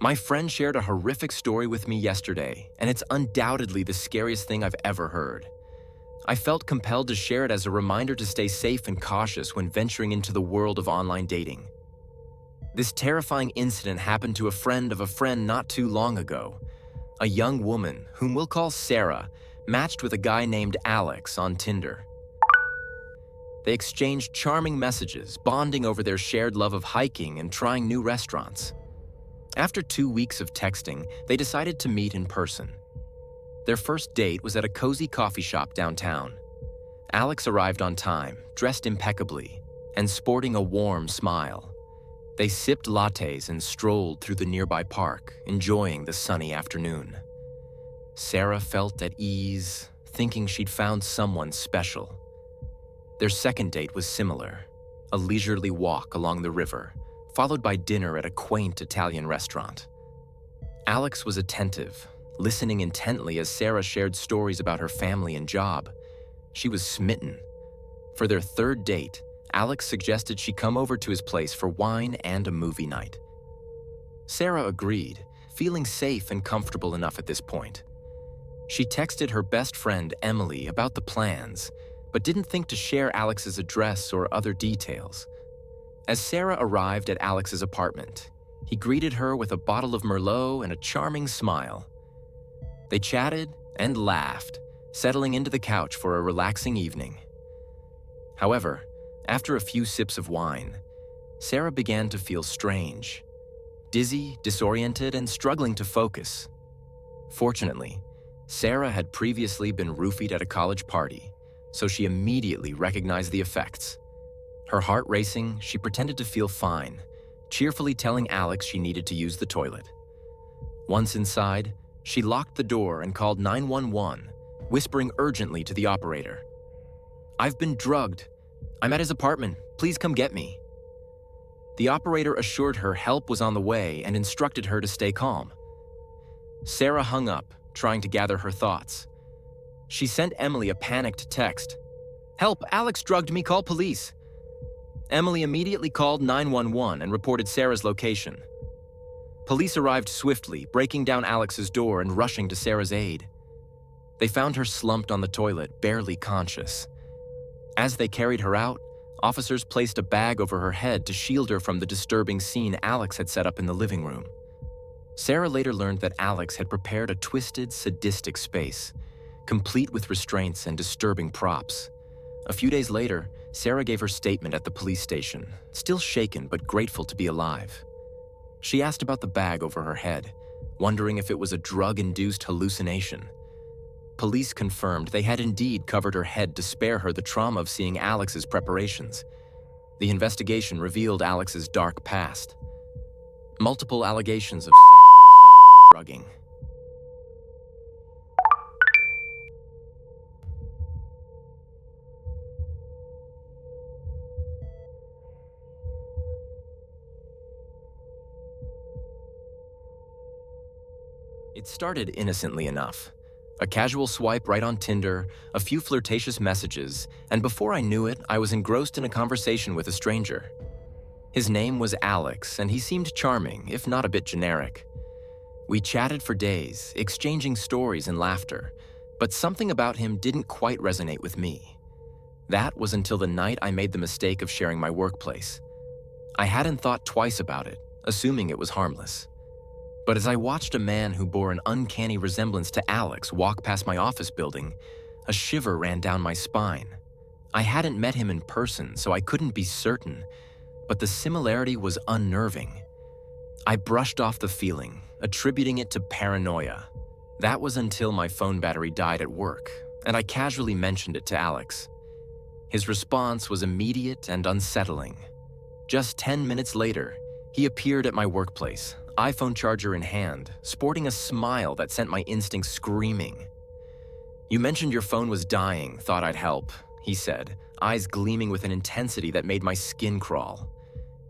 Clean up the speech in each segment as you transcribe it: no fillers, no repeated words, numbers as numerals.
My friend shared a horrific story with me yesterday, and it's undoubtedly the scariest thing I've ever heard. I felt compelled to share it as a reminder to stay safe and cautious when venturing into the world of online dating. This terrifying incident happened to a friend not too long ago. A young woman, whom we'll call Sarah, matched with a guy named Alex on Tinder. They exchanged charming messages, bonding over their shared love of hiking and trying new restaurants. After 2 weeks of texting, they decided to meet in person. Their first date was at a cozy coffee shop downtown. Alex arrived on time, dressed impeccably, and sporting a warm smile. They sipped lattes and strolled through the nearby park, enjoying the sunny afternoon. Sarah felt at ease, thinking she'd found someone special. Their second date was similar, a leisurely walk along the river, followed by dinner at a quaint Italian restaurant. Alex was attentive, listening intently as Sarah shared stories about her family and job. She was smitten. For their third date, Alex suggested she come over to his place for wine and a movie night. Sarah agreed, feeling safe and comfortable enough at this point. She texted her best friend, Emily, about the plans, but didn't think to share Alex's address or other details. As Sarah arrived at Alex's apartment, he greeted her with a bottle of Merlot and a charming smile. They chatted and laughed, settling into the couch for a relaxing evening. However, after a few sips of wine, Sarah began to feel strange, dizzy, disoriented, and struggling to focus. Fortunately, Sarah had previously been roofied at a college party, so she immediately recognized the effects. Her heart racing, she pretended to feel fine, cheerfully telling Alex she needed to use the toilet. Once inside, she locked the door and called 911, whispering urgently to the operator. "I've been drugged. I'm at his apartment. Please come get me." The operator assured her help was on the way and instructed her to stay calm. Sarah hung up, trying to gather her thoughts. She sent Emily a panicked text. "Help, Alex drugged me, call police." Emily immediately called 911 and reported Sarah's location. Police arrived swiftly, breaking down Alex's door and rushing to Sarah's aid. They found her slumped on the toilet, barely conscious. As they carried her out, officers placed a bag over her head to shield her from the disturbing scene Alex had set up in the living room. Sarah later learned that Alex had prepared a twisted, sadistic space, complete with restraints and disturbing props. A few days later, Sarah gave her statement at the police station, still shaken but grateful to be alive. She asked about the bag over her head, wondering if it was a drug-induced hallucination. Police confirmed they had indeed covered her head to spare her the trauma of seeing Alex's preparations. The investigation revealed Alex's dark past. Multiple allegations of sexual assault and drugging. It started innocently enough. A casual swipe right on Tinder, a few flirtatious messages, and before I knew it, I was engrossed in a conversation with a stranger. His name was Alex, and he seemed charming, if not a bit generic. We chatted for days, exchanging stories and laughter, but something about him didn't quite resonate with me. That was until the night I made the mistake of sharing my workplace. I hadn't thought twice about it, assuming it was harmless. But as I watched a man who bore an uncanny resemblance to Alex walk past my office building, a shiver ran down my spine. I hadn't met him in person, so I couldn't be certain, but the similarity was unnerving. I brushed off the feeling, attributing it to paranoia. That was until my phone battery died at work, and I casually mentioned it to Alex. His response was immediate and unsettling. Just 10 minutes later, he appeared at my workplace, iPhone charger in hand, sporting a smile that sent my instincts screaming. "You mentioned your phone was dying, thought I'd help," he said, eyes gleaming with an intensity that made my skin crawl.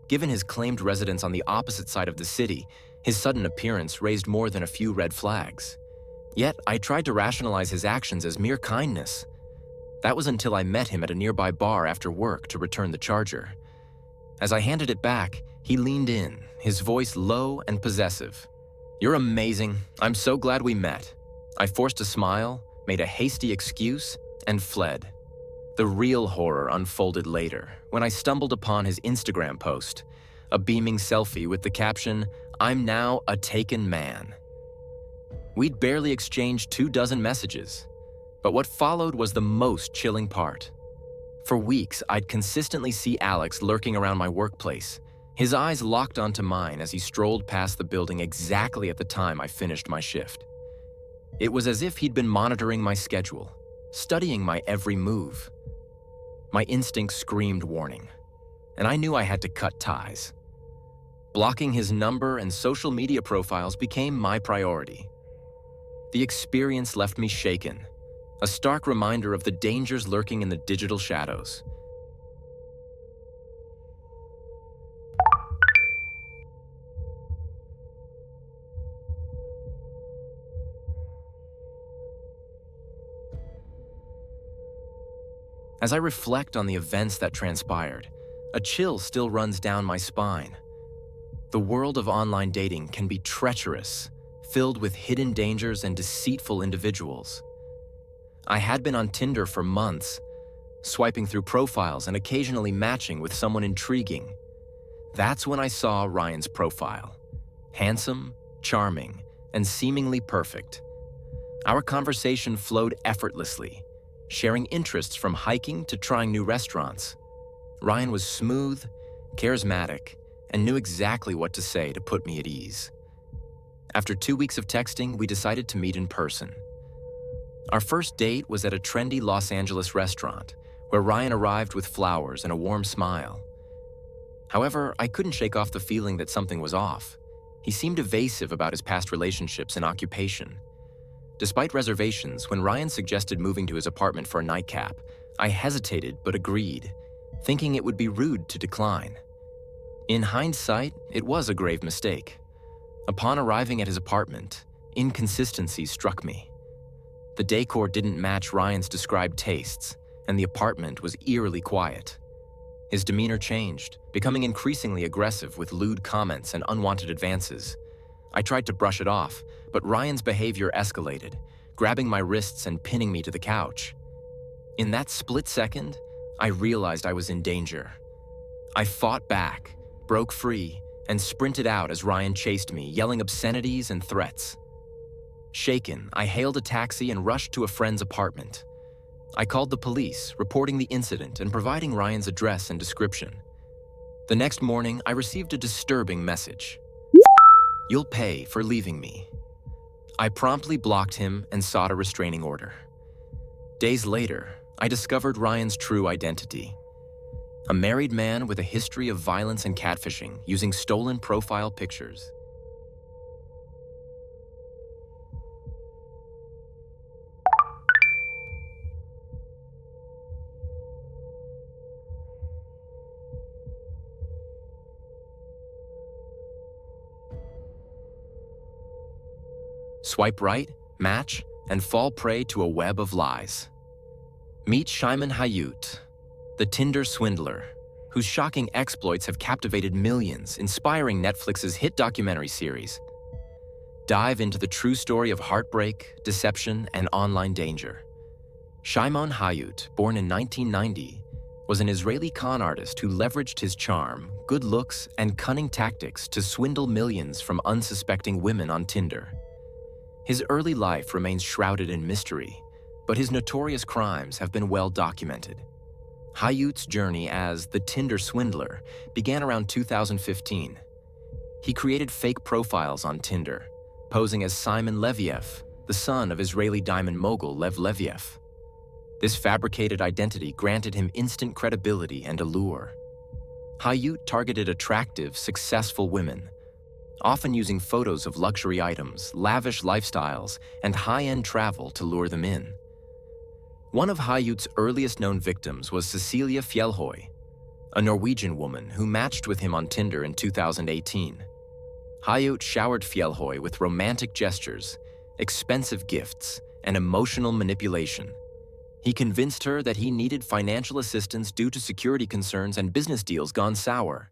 Given his claimed residence on the opposite side of the city, his sudden appearance raised more than a few red flags. Yet, I tried to rationalize his actions as mere kindness. That was until I met him at a nearby bar after work to return the charger. As I handed it back, he leaned in, his voice low and possessive. "You're amazing. I'm so glad we met." I forced a smile, made a hasty excuse, and fled. The real horror unfolded later when I stumbled upon his Instagram post, a beaming selfie with the caption, "I'm now a taken man." We'd barely exchanged 24 messages, but what followed was the most chilling part. For weeks, I'd consistently see Alex lurking around my workplace, his eyes locked onto mine as he strolled past the building exactly at the time I finished my shift. It was as if he'd been monitoring my schedule, studying my every move. My instincts screamed warning, and I knew I had to cut ties. Blocking his number and social media profiles became my priority. The experience left me shaken, a stark reminder of the dangers lurking in the digital shadows. As I reflect on the events that transpired, a chill still runs down my spine. The world of online dating can be treacherous, filled with hidden dangers and deceitful individuals. I had been on Tinder for months, swiping through profiles and occasionally matching with someone intriguing. That's when I saw Ryan's profile. Handsome, charming, and seemingly perfect. Our conversation flowed effortlessly, sharing interests from hiking to trying new restaurants. Ryan was smooth, charismatic, and knew exactly what to say to put me at ease. After 2 weeks of texting, we decided to meet in person. Our first date was at a trendy Los Angeles restaurant, where Ryan arrived with flowers and a warm smile. However, I couldn't shake off the feeling that something was off. He seemed evasive about his past relationships and occupation. Despite reservations, when Ryan suggested moving to his apartment for a nightcap, I hesitated but agreed, thinking it would be rude to decline. In hindsight, it was a grave mistake. Upon arriving at his apartment, inconsistencies struck me. The decor didn't match Ryan's described tastes, and the apartment was eerily quiet. His demeanor changed, becoming increasingly aggressive with lewd comments and unwanted advances. I tried to brush it off, but Ryan's behavior escalated, grabbing my wrists and pinning me to the couch. In that split second, I realized I was in danger. I fought back, broke free, and sprinted out as Ryan chased me, yelling obscenities and threats. Shaken, I hailed a taxi and rushed to a friend's apartment. I called the police, reporting the incident and providing Ryan's address and description. The next morning, I received a disturbing message. "You'll pay for leaving me." I promptly blocked him and sought a restraining order. Days later, I discovered Ryan's true identity. A married man with a history of violence and catfishing using stolen profile pictures. Swipe right, match, and fall prey to a web of lies. Meet Shimon Hayut, the Tinder swindler, whose shocking exploits have captivated millions, inspiring Netflix's hit documentary series. Dive into the true story of heartbreak, deception, and online danger. Shimon Hayut, born in 1990, was an Israeli con artist who leveraged his charm, good looks, and cunning tactics to swindle millions from unsuspecting women on Tinder. His early life remains shrouded in mystery, but his notorious crimes have been well documented. Hayut's journey as the Tinder swindler began around 2015. He created fake profiles on Tinder, posing as Simon Leviev, the son of Israeli diamond mogul Lev Leviev. This fabricated identity granted him instant credibility and allure. Hayut targeted attractive, successful women, often using photos of luxury items, lavish lifestyles, and high-end travel to lure them in. One of Hayut's earliest known victims was Cecilia Fjellhøy, a Norwegian woman who matched with him on Tinder in 2018. Hayut showered Fjellhøy with romantic gestures, expensive gifts, and emotional manipulation. He convinced her that he needed financial assistance due to security concerns and business deals gone sour.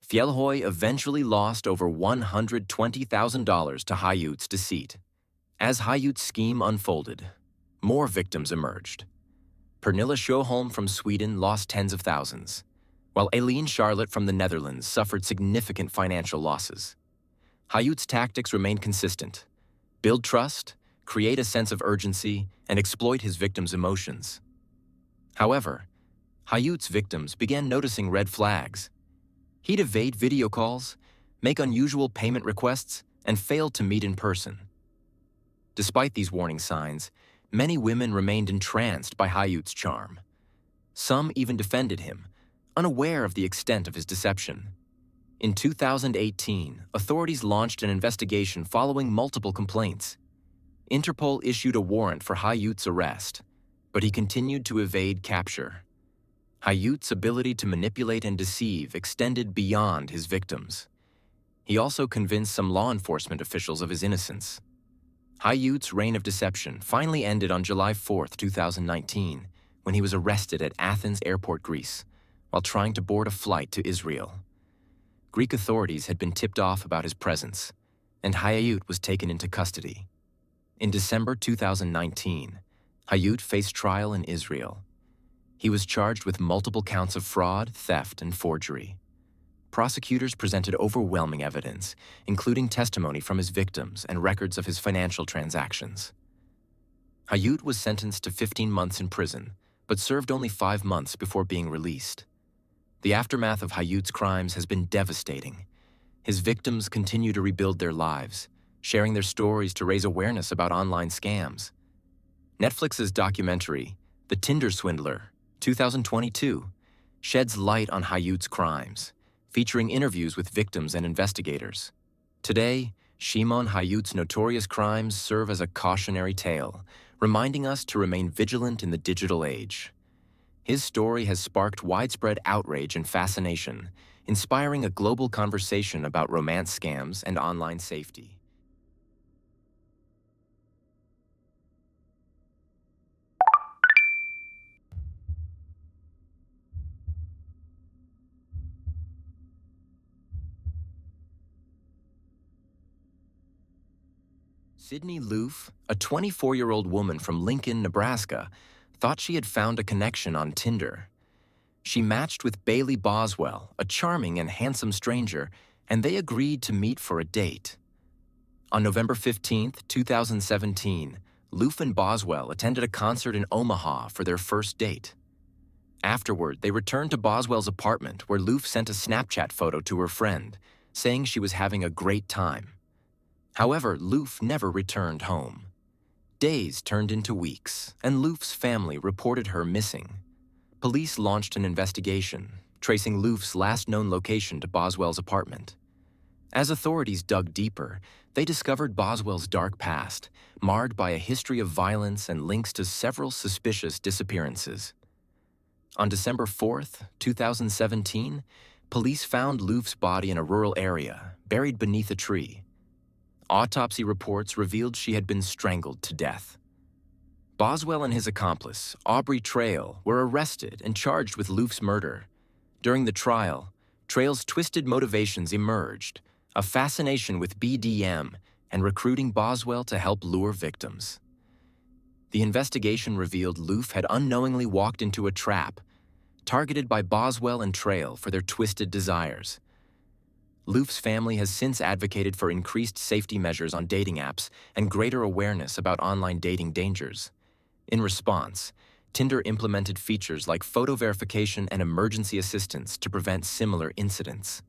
Fjellhoy eventually lost over $120,000 to Hayut's deceit. As Hayut's scheme unfolded, more victims emerged. Pernilla Sjöholm from Sweden lost tens of thousands, while Aileen Charlotte from the Netherlands suffered significant financial losses. Hayut's tactics remained consistent: build trust, create a sense of urgency, and exploit his victims' emotions. However, Hayut's victims began noticing red flags. He'd evade video calls, make unusual payment requests, and fail to meet in person. Despite these warning signs, many women remained entranced by Hayut's charm. Some even defended him, unaware of the extent of his deception. In 2018, authorities launched an investigation following multiple complaints. Interpol issued a warrant for Hayut's arrest, but he continued to evade capture. Hayut's ability to manipulate and deceive extended beyond his victims. He also convinced some law enforcement officials of his innocence. Hayut's reign of deception finally ended on July 4, 2019, when he was arrested at Athens Airport, Greece, while trying to board a flight to Israel. Greek authorities had been tipped off about his presence, and Hayut was taken into custody. In December 2019, Hayut faced trial in Israel. He was charged with multiple counts of fraud, theft, and forgery. Prosecutors presented overwhelming evidence, including testimony from his victims and records of his financial transactions. Hayut was sentenced to 15 months in prison, but served only 5 months before being released. The aftermath of Hayut's crimes has been devastating. His victims continue to rebuild their lives, sharing their stories to raise awareness about online scams. Netflix's documentary, The Tinder Swindler, 2022, sheds light on Hayut's crimes, featuring interviews with victims and investigators. Today, Shimon Hayut's notorious crimes serve as a cautionary tale, reminding us to remain vigilant in the digital age. His story has sparked widespread outrage and fascination, inspiring a global conversation about romance scams and online safety. Sydney Loofe, a 24-year-old woman from Lincoln, Nebraska, thought she had found a connection on Tinder. She matched with Bailey Boswell, a charming and handsome stranger, and they agreed to meet for a date. On November 15, 2017, Loofe and Boswell attended a concert in Omaha for their first date. Afterward, they returned to Boswell's apartment, where Loofe sent a Snapchat photo to her friend, saying she was having a great time. However, Loofe never returned home. Days turned into weeks, and Loofe's family reported her missing. Police launched an investigation, tracing Loofe's last known location to Boswell's apartment. As authorities dug deeper, they discovered Boswell's dark past, marred by a history of violence and links to several suspicious disappearances. On December 4, 2017, police found Loofe's body in a rural area, buried beneath a tree. Autopsy reports revealed she had been strangled to death. Boswell and his accomplice, Aubrey Trail, were arrested and charged with Loofe's murder. During the trial, Trail's twisted motivations emerged, a fascination with BDM and recruiting Boswell to help lure victims. The investigation revealed Loofe had unknowingly walked into a trap, targeted by Boswell and Trail for their twisted desires. Loofe's family has since advocated for increased safety measures on dating apps and greater awareness about online dating dangers. In response, Tinder implemented features like photo verification and emergency assistance to prevent similar incidents.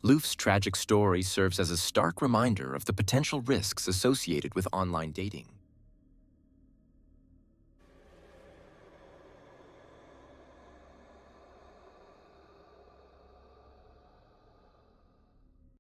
Loofe's tragic story serves as a stark reminder of the potential risks associated with online dating.